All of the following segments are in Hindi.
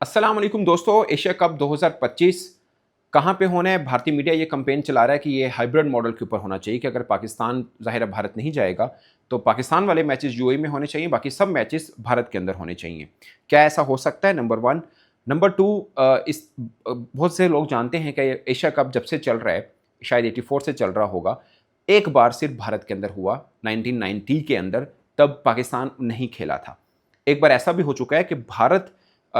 अस्सलाम वालेकुम दोस्तों। एशिया कप 2025 कहाँ पे होना है? भारतीय मीडिया ये कैंपेन चला रहा है कि ये हाइब्रिड मॉडल के ऊपर होना चाहिए कि अगर पाकिस्तान, ज़ाहिर है भारत नहीं जाएगा, तो पाकिस्तान वाले मैचेस यूएई में होने चाहिए, बाकी सब मैचेस भारत के अंदर होने चाहिए। क्या ऐसा हो सकता है? नंबर 1। नंबर 2, बहुत से लोग जानते हैं कि एशिया कप जब से चल रहा है, शायद 84 से चल रहा होगा, एक बार सिर्फ भारत के अंदर हुआ, 1990 के अंदर, तब पाकिस्तान नहीं खेला था। एक बार ऐसा भी हो चुका है कि भारत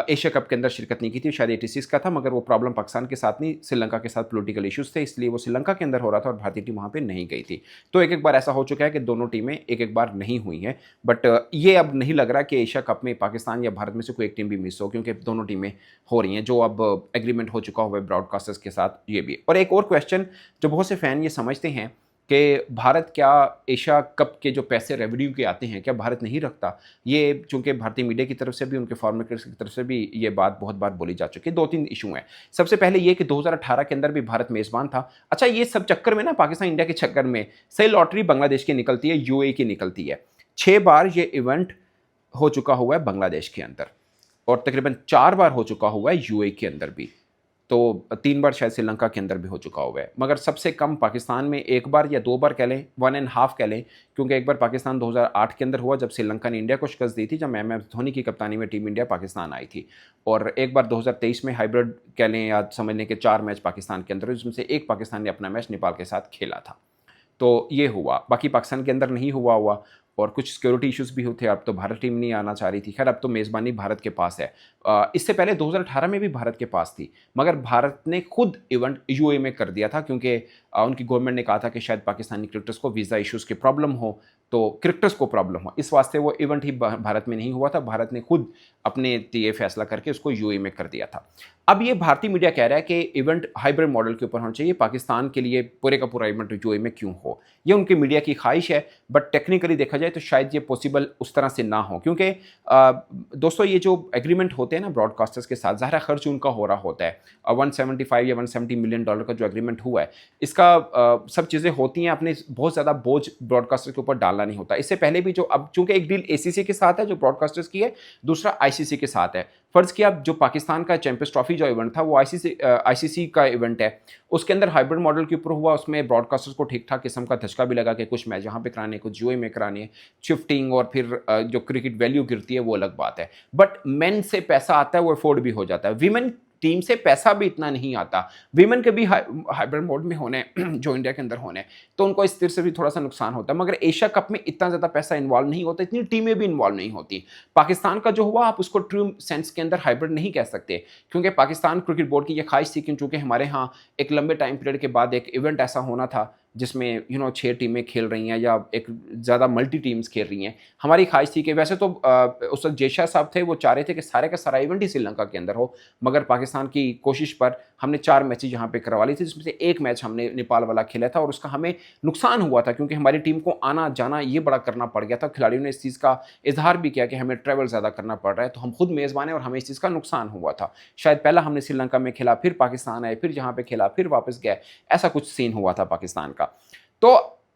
एशिया कप के अंदर शिरकत नहीं की थी, शायद 86 का था, मगर वो प्रॉब्लम पाकिस्तान के साथ नहीं, श्रीलंका के साथ पॉलिटिकल इश्यूज थे, इसलिए वो श्रीलंका के अंदर हो रहा था और भारतीय टीम वहाँ पे नहीं गई थी। तो एक एक बार ऐसा हो चुका है कि दोनों टीमें एक एक बार नहीं हुई हैं। बट ये अब नहीं लग रहा कि एशिया कप में पाकिस्तान या भारत में से कोई एक टीम भी मिस हो, क्योंकि दोनों टीमें हो रही हैं, जो अब एग्रीमेंट हो चुका हुआ है ब्रॉडकास्टर्स के साथ। ये भी और एक और क्वेश्चन जो बहुत से फैन ये समझते हैं कि भारत क्या एशिया कप के जो पैसे रेवेन्यू के आते हैं, क्या भारत नहीं रखता? ये चूंकि भारतीय मीडिया की तरफ से भी, उनके फॉरेन मेकर्स की तरफ से भी ये बात बहुत बार बोली जा चुकी है। 2-3 इशू हैं। सबसे पहले ये कि 2018 के अंदर भी भारत मेज़बान था। अच्छा, ये सब चक्कर में ना, पाकिस्तान इंडिया के चक्कर में सही लॉटरी बांग्लादेश की निकलती है, यूएई की निकलती है। 6 बार ये इवेंट हो चुका हुआ है बांग्लादेश के अंदर, और तकरीबन 4 बार हो चुका हुआ है यूएई के अंदर भी। तो 3 बार शायद श्रीलंका के अंदर भी हो चुका हुआ है, मगर सबसे कम पाकिस्तान में 1 बार या 2 बार कह लें, 1 एंड हाफ कह लें, क्योंकि एक बार पाकिस्तान 2008 के अंदर हुआ जब श्रीलंका ने इंडिया को शिकस्त दी थी, जब एम एस धोनी की कप्तानी में टीम इंडिया पाकिस्तान आई थी। और एक बार 2023 में हाइब्रिड कह लें या समझ लें कि 4 मैच पाकिस्तान के अंदर हुए, जिसमें से एक पाकिस्तान ने अपना मैच नेपाल के साथ खेला था। तो ये हुआ, बाकी पाकिस्तान के अंदर नहीं हुआ। और कुछ सिक्योरिटी इश्यूज भी होते, अब तो भारत टीम नहीं आना चाह रही थी। खैर, अब तो मेज़बानी भारत के पास है। इससे पहले 2018 में भी भारत के पास थी, मगर भारत ने खुद इवेंट यूएई में कर दिया था, क्योंकि उनकी गवर्नमेंट ने कहा था कि शायद पाकिस्तानी क्रिकेटर्स को वीज़ा इश्यूज़ की प्रॉब्लम हो, तो क्रिकेटर्स को प्रॉब्लम हो, इस वास्ते वो इवेंट ही भारत में नहीं हुआ था। भारत ने खुद अपने ये फैसला करके उसको यूएई में कर दिया था। अब ये भारतीय मीडिया कह रहा है कि इवेंट हाइब्रिड मॉडल के ऊपर होना चाहिए, पाकिस्तान के लिए पूरे का पूरा इवेंट यूएई में क्यों हो? ये उनकी मीडिया की ख्वाहिश है, बट टेक्निकली देखा जाए तो शायद ये पॉसिबल उस तरह से ना हो, क्योंकि दोस्तों ये जो एग्रीमेंट होते हैं ना ब्रॉडकास्टर्स के साथ, ज़ाहिर खर्च उनका हो रहा होता है। 175 या $170 मिलियन का जो एग्रीमेंट हुआ है, इसका सब चीज़ें होती हैं, अपने बहुत ज़्यादा बोझ ब्रॉडकास्टर के ऊपर डालना नहीं होता। इससे पहले भी जो, अब चूंकि एक डील एसीसी के साथ है जो ब्रॉडकास्टर्स की है, दूसरा आईसीसी के साथ है। फर्ज किया जो पाकिस्तान का चैंपियंस ट्रॉफी जो इवेंट था वो आईसीसी का इवेंट है, उसके अंदर हाइब्रिड मॉडल के ऊपर हुआ, उसमें ब्रॉडकास्टर्स को ठीक ठाक किस्म का धचका भी लगा कि कुछ मैच यहाँ पे कराने, कुछ यूएई में कराने, शिफ्टिंग और फिर जो क्रिकेट वैल्यू गिरती है वो अलग बात है। बट मेन से पैसा आता है, वो अफोर्ड भी हो जाता है। वीमेन टीम से पैसा भी इतना नहीं आता। वीमेन के भी हाइब्रिड मोड में होने जो इंडिया के अंदर होने, तो उनको इस तरह से भी थोड़ा सा नुकसान होता है। मगर एशिया कप में इतना ज़्यादा पैसा इन्वॉल्व नहीं होता, इतनी टीमें भी इन्वॉल्व नहीं होती। पाकिस्तान का जो हुआ, आप उसको ट्रू सेंस के अंदर हाइब्रिड नहीं कह सकते, क्योंकि पाकिस्तान क्रिकेट बोर्ड की यह ख्वाहिश थी, क्योंकि हमारे यहाँ एक लंबे टाइम पीरियड के बाद एक इवेंट ऐसा होना था जिसमें 6 टीमें खेल रही हैं या एक ज़्यादा मल्टी टीम्स खेल रही हैं। हमारी ख्वाहिश थी कि वैसे तो उस वक्त जयशाह साहब थे, वो चाह रहे थे कि सारे का सारा इवेंट ही श्रीलंका के अंदर हो, मगर पाकिस्तान की कोशिश पर हमने 4 मैचेज यहाँ पे करवा ली थी, जिसमें से एक मैच हमने नेपाल वाला खेला था, और उसका हमें नुकसान हुआ था, क्योंकि हमारी टीम को आना जाना ये बड़ा करना पड़ गया था। खिलाड़ियों ने इस चीज़ का इजहार भी किया कि हमें ट्रैवल ज़्यादा करना पड़ रहा है, तो हम खुद मेज़बान हैं और हमें इस चीज़ का नुकसान हुआ था। शायद पहला हमने श्रीलंका में खेला, फिर पाकिस्तान आए, फिर यहाँ पे खेला, फिर वापस गए, ऐसा कुछ सीन हुआ था पाकिस्तान का। तो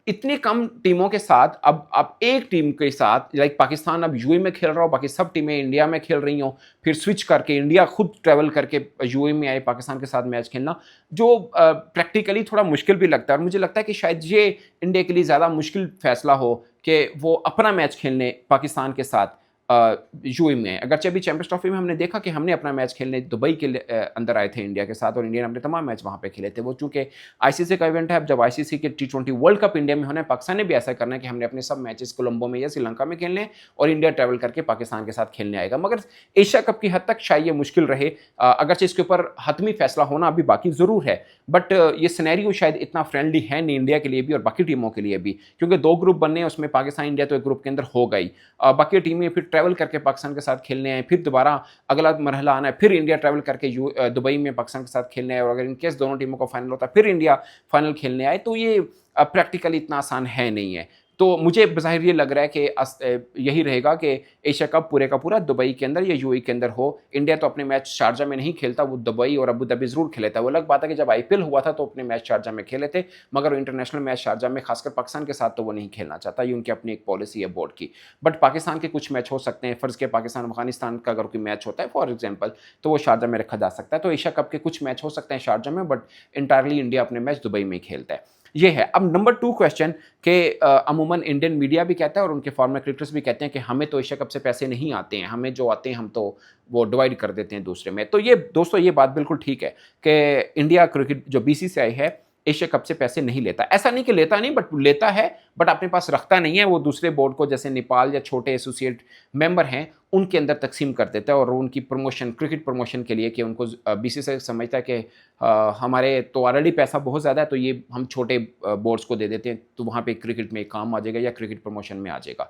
इतनी कम टीमों के साथ अब एक टीम के साथ, लाइक पाकिस्तान अब यूएई में खेल रहा हो, बाकी सब टीमें इंडिया में खेल रही हो, फिर स्विच करके इंडिया खुद ट्रैवल करके यूएई में आए पाकिस्तान के साथ मैच खेलना, जो प्रैक्टिकली थोड़ा मुश्किल भी लगता है। और मुझे लगता है कि शायद ये इंडिया के लिए ज़्यादा मुश्किल फैसला हो कि वो अपना मैच खेलने पाकिस्तान के साथ यूएई में। अगरचे अभी चैंपियंस ट्रॉफी में हमने देखा कि हमने अपना मैच खेलने दुबई के अंदर आए थे इंडिया के साथ, और इंडिया ने अपने तमाम मैच वहाँ पे खेले थे। वो चूंकि आईसीसी का इवेंट है, अब जब आईसीसी के T20 वर्ल्ड कप इंडिया में होना है, पाकिस्तान ने भी ऐसा करना है कि हमने अपने सब मैचेस कोलंबो में या श्रीलंका में खेलने, और इंडिया ट्रैवल करके पाकिस्तान के साथ खेलने आएगा। मगर एशिया कप की हद तक शायद ये मुश्किल रहे, अगरचे इसके ऊपर हतमी फैसला होना अभी बाकी ज़रूर है, बट ये सिनेरियो शायद इतना फ्रेंडली है नहीं इंडिया के लिए भी और बाकी टीमों के लिए भी, क्योंकि 2 ग्रुप बनने हैं, उसमें पाकिस्तान इंडिया तो एक ग्रुप के अंदर हो गई, बाकी टीमें फिर ट्रैवल करके पाकिस्तान के साथ खेलने आए, फिर दोबारा अगला मरहला आना है, फिर इंडिया ट्रैवल करके दुबई में पाकिस्तान के साथ खेलने आए, और अगर इनकेस दोनों टीमों को फाइनल होता है फिर इंडिया फाइनल खेलने आए, तो ये प्रैक्टिकली इतना आसान है नहीं है। तो मुझे बज़ाहिर ये लग रहा है कि यही रहेगा कि एशिया कप पूरे का पूरा दुबई के अंदर या यूएई के अंदर हो। इंडिया तो अपने मैच शारजा में नहीं खेलता, वो दुबई और अबू धाबी ज़रूर खेलता है। वो अलग बात है कि जब आईपीएल हुआ था तो अपने मैच शारजा में खेले थे, मगर वो इंटरनेशनल मैच शारजा में खासकर पाकिस्तान के साथ तो वो नहीं खेलना चाहता, ये उनकी अपनी एक पॉलिसी है बोर्ड की। बट पाकिस्तान के कुछ मैच हो सकते हैं, फ़र्ज़ के पाकिस्तान अफ़गानिस्तान का अगर कोई मैच होता है फॉर एग्जाम्पल, तो वो शारजा में रखा जा सकता है। तो एशिया कप के कुछ मैच हो सकते हैं शारजा में, बट इंटायरली इंडिया अपने मैच दुबई में ही खेलता है। ये है। अब नंबर 2 क्वेश्चन कि अमूमन इंडियन मीडिया भी कहता है और उनके फॉर्मर क्रिकेटर्स भी कहते हैं कि हमें तो एशिया कप से पैसे नहीं आते हैं, हमें जो आते हैं हम तो वो डिवाइड कर देते हैं दूसरे में। तो ये दोस्तों ये बात बिल्कुल ठीक है कि इंडिया क्रिकेट जो बीसीसीआई है एशिया कप से पैसे नहीं लेता। ऐसा नहीं कि लेता नहीं, बट लेता है, बट अपने पास रखता नहीं है। वो दूसरे बोर्ड को जैसे नेपाल या छोटे एसोसिएट मेंबर हैं उनके अंदर तकसीम कर देता है और उनकी प्रमोशन क्रिकेट प्रमोशन के लिए कि उनको बीसीसीआई समझता है कि हमारे तो ऑलरेडी पैसा बहुत ज़्यादा है, तो ये हम छोटे बोर्ड्स को दे देते हैं, तो वहाँ पे क्रिकेट में काम आ जाएगा या क्रिकेट प्रमोशन में आ जाएगा।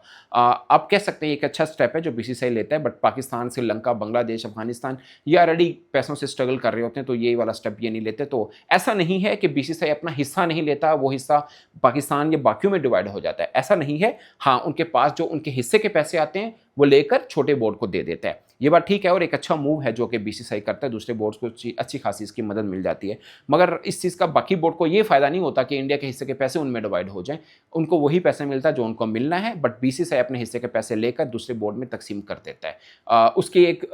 आप कह सकते हैं एक अच्छा स्टेप है जो बीसीसीआई लेता है, बट पाकिस्तान, श्रीलंका, बांग्लादेश, अफगानिस्तान ये ऑलरेडी पैसों से स्ट्रगल कर रहे होते हैं, तो ये वाला स्टेप ये नहीं लेते। तो ऐसा नहीं है कि बीसीसीआई अपना हिस्सा नहीं लेता, वो हिस्सा पाकिस्तान या बाकियों में डिवाइड हो जाता है, ऐसा नहीं है। हाँ, उनके पास जो उनके हिस्से के पैसे आते हैं वो लेकर छोटे बोर्ड को दे देता है। ये बात ठीक है और एक अच्छा मूव है जो कि बीसीसीआई करता है, दूसरे बोर्ड्स को अच्छी खासी इसकी मदद मिल जाती है। मगर इस चीज़ का बाकी बोर्ड को ये फ़ायदा नहीं होता कि इंडिया के हिस्से के पैसे उनमें डिवाइड हो जाएं, उनको वही पैसे मिलता है जो उनको मिलना है, बट बीसीसीआई अपने हिस्से के पैसे लेकर दूसरे बोर्ड में तकसीम कर देता है। उसकी एक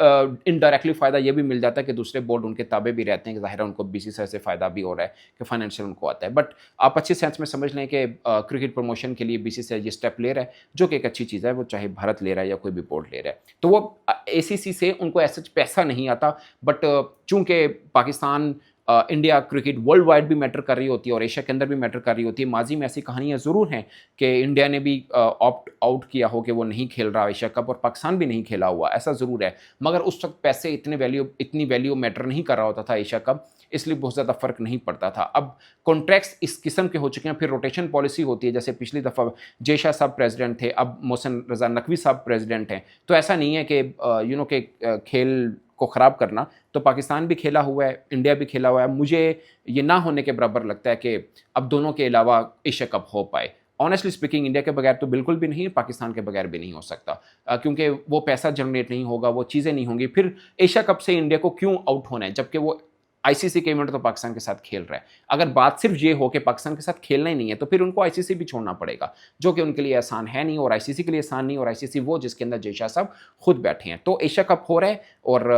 इनडायरेक्टली फ़ायदा ये भी मिल जाता है कि दूसरे बोर्ड उनके ताबे भी रहते हैं कि ज़ाहिर है उनको बीसीसीआई से फ़ायदा भी हो रहा है कि फाइनेंशियल उनको आता है। बट आप अच्छे सेंस में समझ लें कि क्रिकेट प्रमोशन के लिए बीसीसीआई ये स्टेप ले रहा है, जो कि एक अच्छी चीज़ है, वो चाहे भारत ले रहा है या कोई भी बोर्ड ले रहा है। तो वो एसीसी से उनको ऐसा पैसा नहीं आता, बट चूंकि Pakistan India cricket world wide भी मैटर कर रही होती है और एशिया के अंदर भी मैटर कर रही होती है। माजी में ऐसी कहानियां ज़रूर हैं कि इंडिया ने भी ऑप्ट आउट किया हो कि वो नहीं खेल रहा एशिया कप और पाकिस्तान भी नहीं खेला हुआ, ऐसा ज़रूर है। मगर उस वक्त पैसे इतनी वैल्यू मैटर नहीं कर रहा होता था एशिया कप, इसलिए बहुत ज़्यादा फ़र्क नहीं पड़ता था। अब कॉन्ट्रैक्ट्स इस किस्म के हो चुके हैं, फिर रोटेशन पॉलिसी होती है, जैसे पिछली दफ़ा जयशाह साहब प्रेसिडेंट थे, अब मोहसिन रज़ा नकवी साहब प्रेसिडेंट हैं। तो ऐसा नहीं है कि खेल को ख़राब करना, तो पाकिस्तान भी खेला हुआ है, इंडिया भी खेला हुआ है। मुझे ये ना होने के बराबर लगता है कि अब दोनों के अलावा एशिया कप हो पाए। ऑनेस्टली स्पीकिंग इंडिया के बगैर तो बिल्कुल भी नहीं, पाकिस्तान के बगैर भी नहीं हो सकता, क्योंकि वो पैसा जनरेट नहीं होगा, वो चीज़ें नहीं होंगी। फिर एशिया कप से इंडिया को क्यों आउट होना है जबकि वो आईसीसी के इवेंट तो पाकिस्तान के साथ खेल रहा है। अगर बात सिर्फ ये हो कि पाकिस्तान के साथ खेलना ही नहीं है तो फिर उनको आईसीसी भी छोड़ना पड़ेगा, जो कि उनके लिए आसान है नहीं और आईसीसी के लिए आसान नहीं, और आईसीसी वो जिसके अंदर जयशाह साहब खुद बैठे हैं। तो एशिया कप हो रहा है और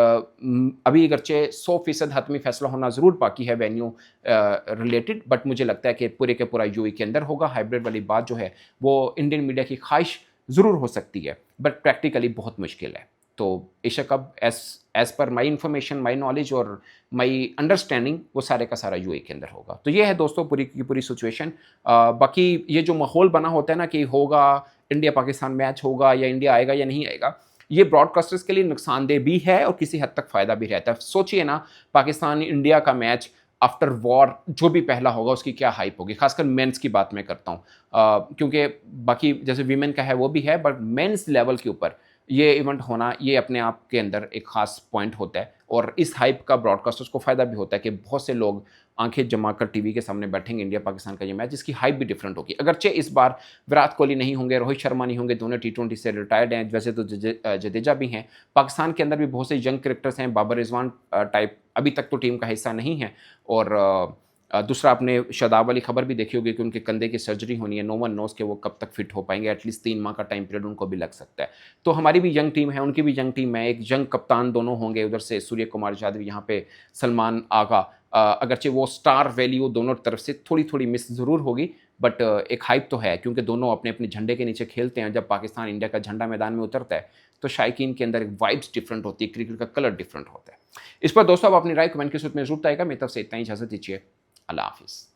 अभी अगरचे 100% हतमी फैसला होना ज़रूर बाकी है वेन्यू रिलेटेड, बट मुझे लगता है कि पूरे के पूरा यूएई के अंदर होगा। हाइब्रिड वाली बात जो है वो इंडियन मीडिया की ख्वाहिश ज़रूर हो सकती है, बट प्रैक्टिकली बहुत मुश्किल है। तो Asia cup as per my information, my knowledge और माई अंडरस्टैंडिंग वो सारे का सारा यूएई के अंदर होगा। तो ये है दोस्तों पूरी की पूरी सिचुएशन। बाकी ये जो माहौल बना होता है ना कि होगा इंडिया पाकिस्तान मैच होगा या इंडिया आएगा या नहीं आएगा, ये ब्रॉडकास्टर्स के लिए नुकसानदेह भी है और किसी हद तक फ़ायदा भी रहता है। सोचिए ना, पाकिस्तान इंडिया का मैच आफ्टर वॉर जो भी पहला होगा उसकी क्या हाइप होगी, खासकर मेंस की बात मैं करता हूँ, क्योंकि बाकी जैसे वीमेन का है वो भी है, बट मेंस लेवल के ऊपर ये इवेंट होना ये अपने आप के अंदर एक खास पॉइंट होता है। और इस हाइप का ब्रॉडकास्टर्स को फ़ायदा भी होता है कि बहुत से लोग आंखें जमा कर टीवी के सामने बैठेंगे इंडिया पाकिस्तान का ये मैच, जिसकी हाइप भी डिफरेंट होगी। अगरचे इस बार विराट कोहली नहीं होंगे, रोहित शर्मा नहीं होंगे, दोनों टी20 से रिटायर्ड हैं, वैसे तो जडेजा भी हैं। पाकिस्तान के अंदर भी बहुत से यंग क्रिकेटर्स हैं, बाबर रिजवान टाइप अभी तक तो टीम का हिस्सा नहीं है। और दूसरा आपने शादाब वाली खबर भी देखी होगी कि उनके कंधे की सर्जरी होनी है। नो वन नोस कि वो कब तक फिट हो पाएंगे, एटलीस्ट 3 माह का टाइम पीरियड उनको भी लग सकता है। तो हमारी भी यंग टीम है, उनकी भी यंग टीम है, एक यंग कप्तान दोनों होंगे, उधर से सूर्य कुमार यादव, यहाँ पे सलमान आगा। अगरचे वो स्टार वैल्यू दोनों तरफ से थोड़ी थोड़ी मिस ज़रूर होगी, बट एक हाइप तो है क्योंकि दोनों अपने अपने झंडे के नीचे खेलते हैं। जब पाकिस्तान इंडिया का झंडा मैदान में उतरता है तो शायकीन के अंदर एक वाइब्स डिफरेंट होती है, क्रिकेट का कलर डिफरेंट होता है। इस पर दोस्तों आप अपनी राय कमेंट के सूत्र में जरूर आएगा। मेरी तरफ से इतना ही, इजाज़त दीजिए, अल्लाह हाफिज़।